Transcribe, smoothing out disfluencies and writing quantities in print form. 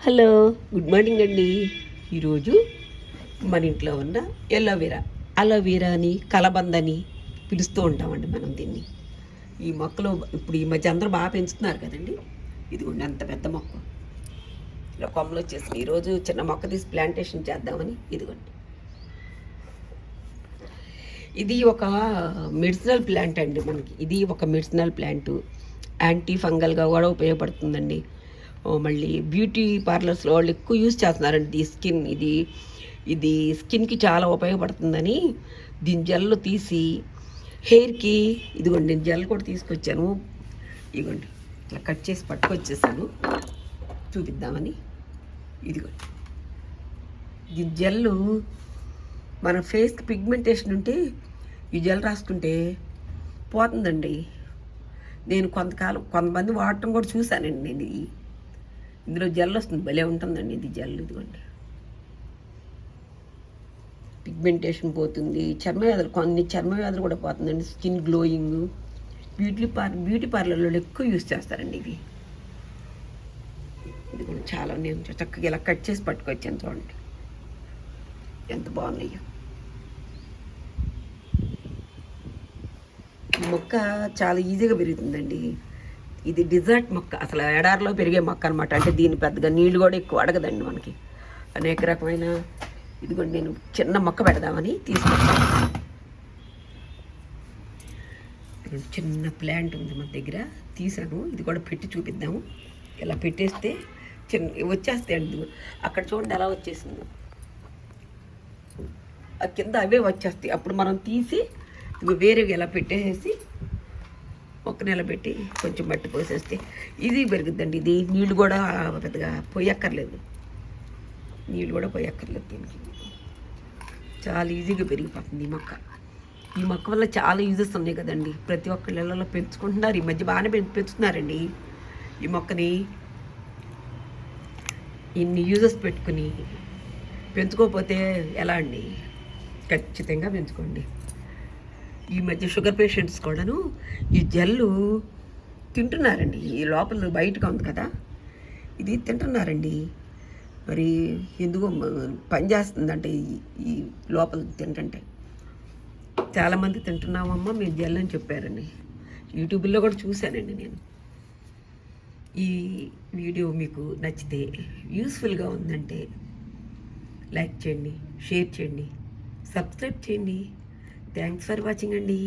Hello, good morning అండి. ఈరోజు మన ఇంట్లో ఉన్న అలోవెరా అని కలబంద అని పిలుస్తూ ఉంటామండి మనం దీన్ని. ఈ మొక్కలు ఇప్పుడు ఈ మధ్య అందరూ బాగా పెంచుతున్నారు కదండి. ఇదిగోండి అంత పెద్ద మొక్క, ఇలా కొమ్మలు వచ్చేసి ఈరోజు చిన్న మొక్క తీసి ప్లాంటేషన్ చేద్దామని. ఇదిగోండి, ఇది ఒక మెడిసినల్ ప్లాంట్ అండి. మనకి ఇది ఒక మెడిసినల్ ప్లాంట్, యాంటీ ఫంగల్గా కూడా ఉపయోగపడుతుందండి. మళ్ళీ బ్యూటీ పార్లర్స్లో వాళ్ళు ఎక్కువ యూజ్ చేస్తున్నారండి ఈ స్కిన్. ఇది స్కిన్కి చాలా ఉపయోగపడుతుందని దీని జెల్ తీసి హెయిర్కి, ఇదిగోండి నేను జెల్ కూడా తీసుకొచ్చాను. ఇదిగోండి ఇట్లా కట్ చేసి పట్టుకొచ్చేసాను చూపిద్దామని. ఇదిగోండి దీని జెల్లు మన ఫేస్కి పిగ్మెంటేషన్ ఉంటే ఈ జెల్ రాసుకుంటే పోతుందండి. నేను కొంతమంది వాడటం కూడా చూశానండి. నేను ఇందులో జెల్ వస్తుంది, భలే ఉంటుందండి ఇది జెల్. ఇదిగోండి పిగ్మెంటేషన్ పోతుంది, కొన్ని చర్మ వ్యాధులు కూడా పోతుందండి, స్కిన్ గ్లోయింగ్. బ్యూటీ పార్లర్లో ఎక్కువ యూజ్ చేస్తారండి ఇవి. ఇది కూడా చాలా నేను చక్కగా ఇలా కట్ చేసి పట్టుకొచ్చాను. చూడండి ఎంత బాగున్నాయో. ఈ మొక్క చాలా ఈజీగా పెరుగుతుందండి. ఇది డిజర్ట్ మొక్క, అసలు ఎడారిలో పెరిగే మొక్క అనమాట. అంటే దీని పెద్దగా నీళ్ళు కూడా ఎక్కువ అడగదండి మనకి. అనేక రకమైన, ఇదిగోండి నేను చిన్న మొక్క పెడదామని తీసుకొచ్చాను. చిన్న ప్లాంట్ ఉంది మన దగ్గర, తీసాను. ఇది కూడా పెట్టి చూపిద్దాము. ఇలా పెట్టేస్తే వచ్చేస్తాయండి. అక్కడ చూడండి ఎలా వచ్చేసింది, ఆ కింద అవే వచ్చేస్తాయి. అప్పుడు మనం తీసి వేరేగా ఇలా పెట్టేసి ఒక నెల పెట్టి కొంచెం మట్టి పోసేస్తే ఇది పెరుగుద్దండి. ఇది నీళ్ళు కూడా పెద్దగా పోయక్కర్లేదు, దీనికి. చాలా ఈజీగా పెరిగిపోతుంది ఈ మొక్క. ఈ మొక్క వల్ల చాలా యూజెస్ ఉన్నాయి కదండి. ప్రతి ఒక్కళ్ళ ఇళ్ళలో పెంచుకుంటున్నారు. ఈ మధ్య బాగానే పెంచుతున్నారండి ఈ మొక్కని. ఇన్ని యూజెస్ పెట్టుకుని పెంచుకోకపోతే ఎలా అండి? ఖచ్చితంగా పెంచుకోండి. ఈ మధ్య షుగర్ పేషెంట్స్ కూడాను ఈ జెల్లు తింటున్నారండి. ఈ లోపల బయటగా ఉంది కదా, ఇది తింటున్నారండి. మరి ఎందుకో పనిచేస్తుందంటే ఈ లోపల తింటుంటే చాలామంది తింటున్నామమ్మా మేము జెల్ అని చెప్పారండి. యూట్యూబ్లో కూడా చూశానండి నేను. ఈ వీడియో మీకు నచ్చితే, యూస్ఫుల్గా ఉందంటే లైక్ చేయండి, షేర్ చేయండి, సబ్స్క్రైబ్ చేయండి. థ్యాంక్స్ ఫర్ వాచింగ్ అండి.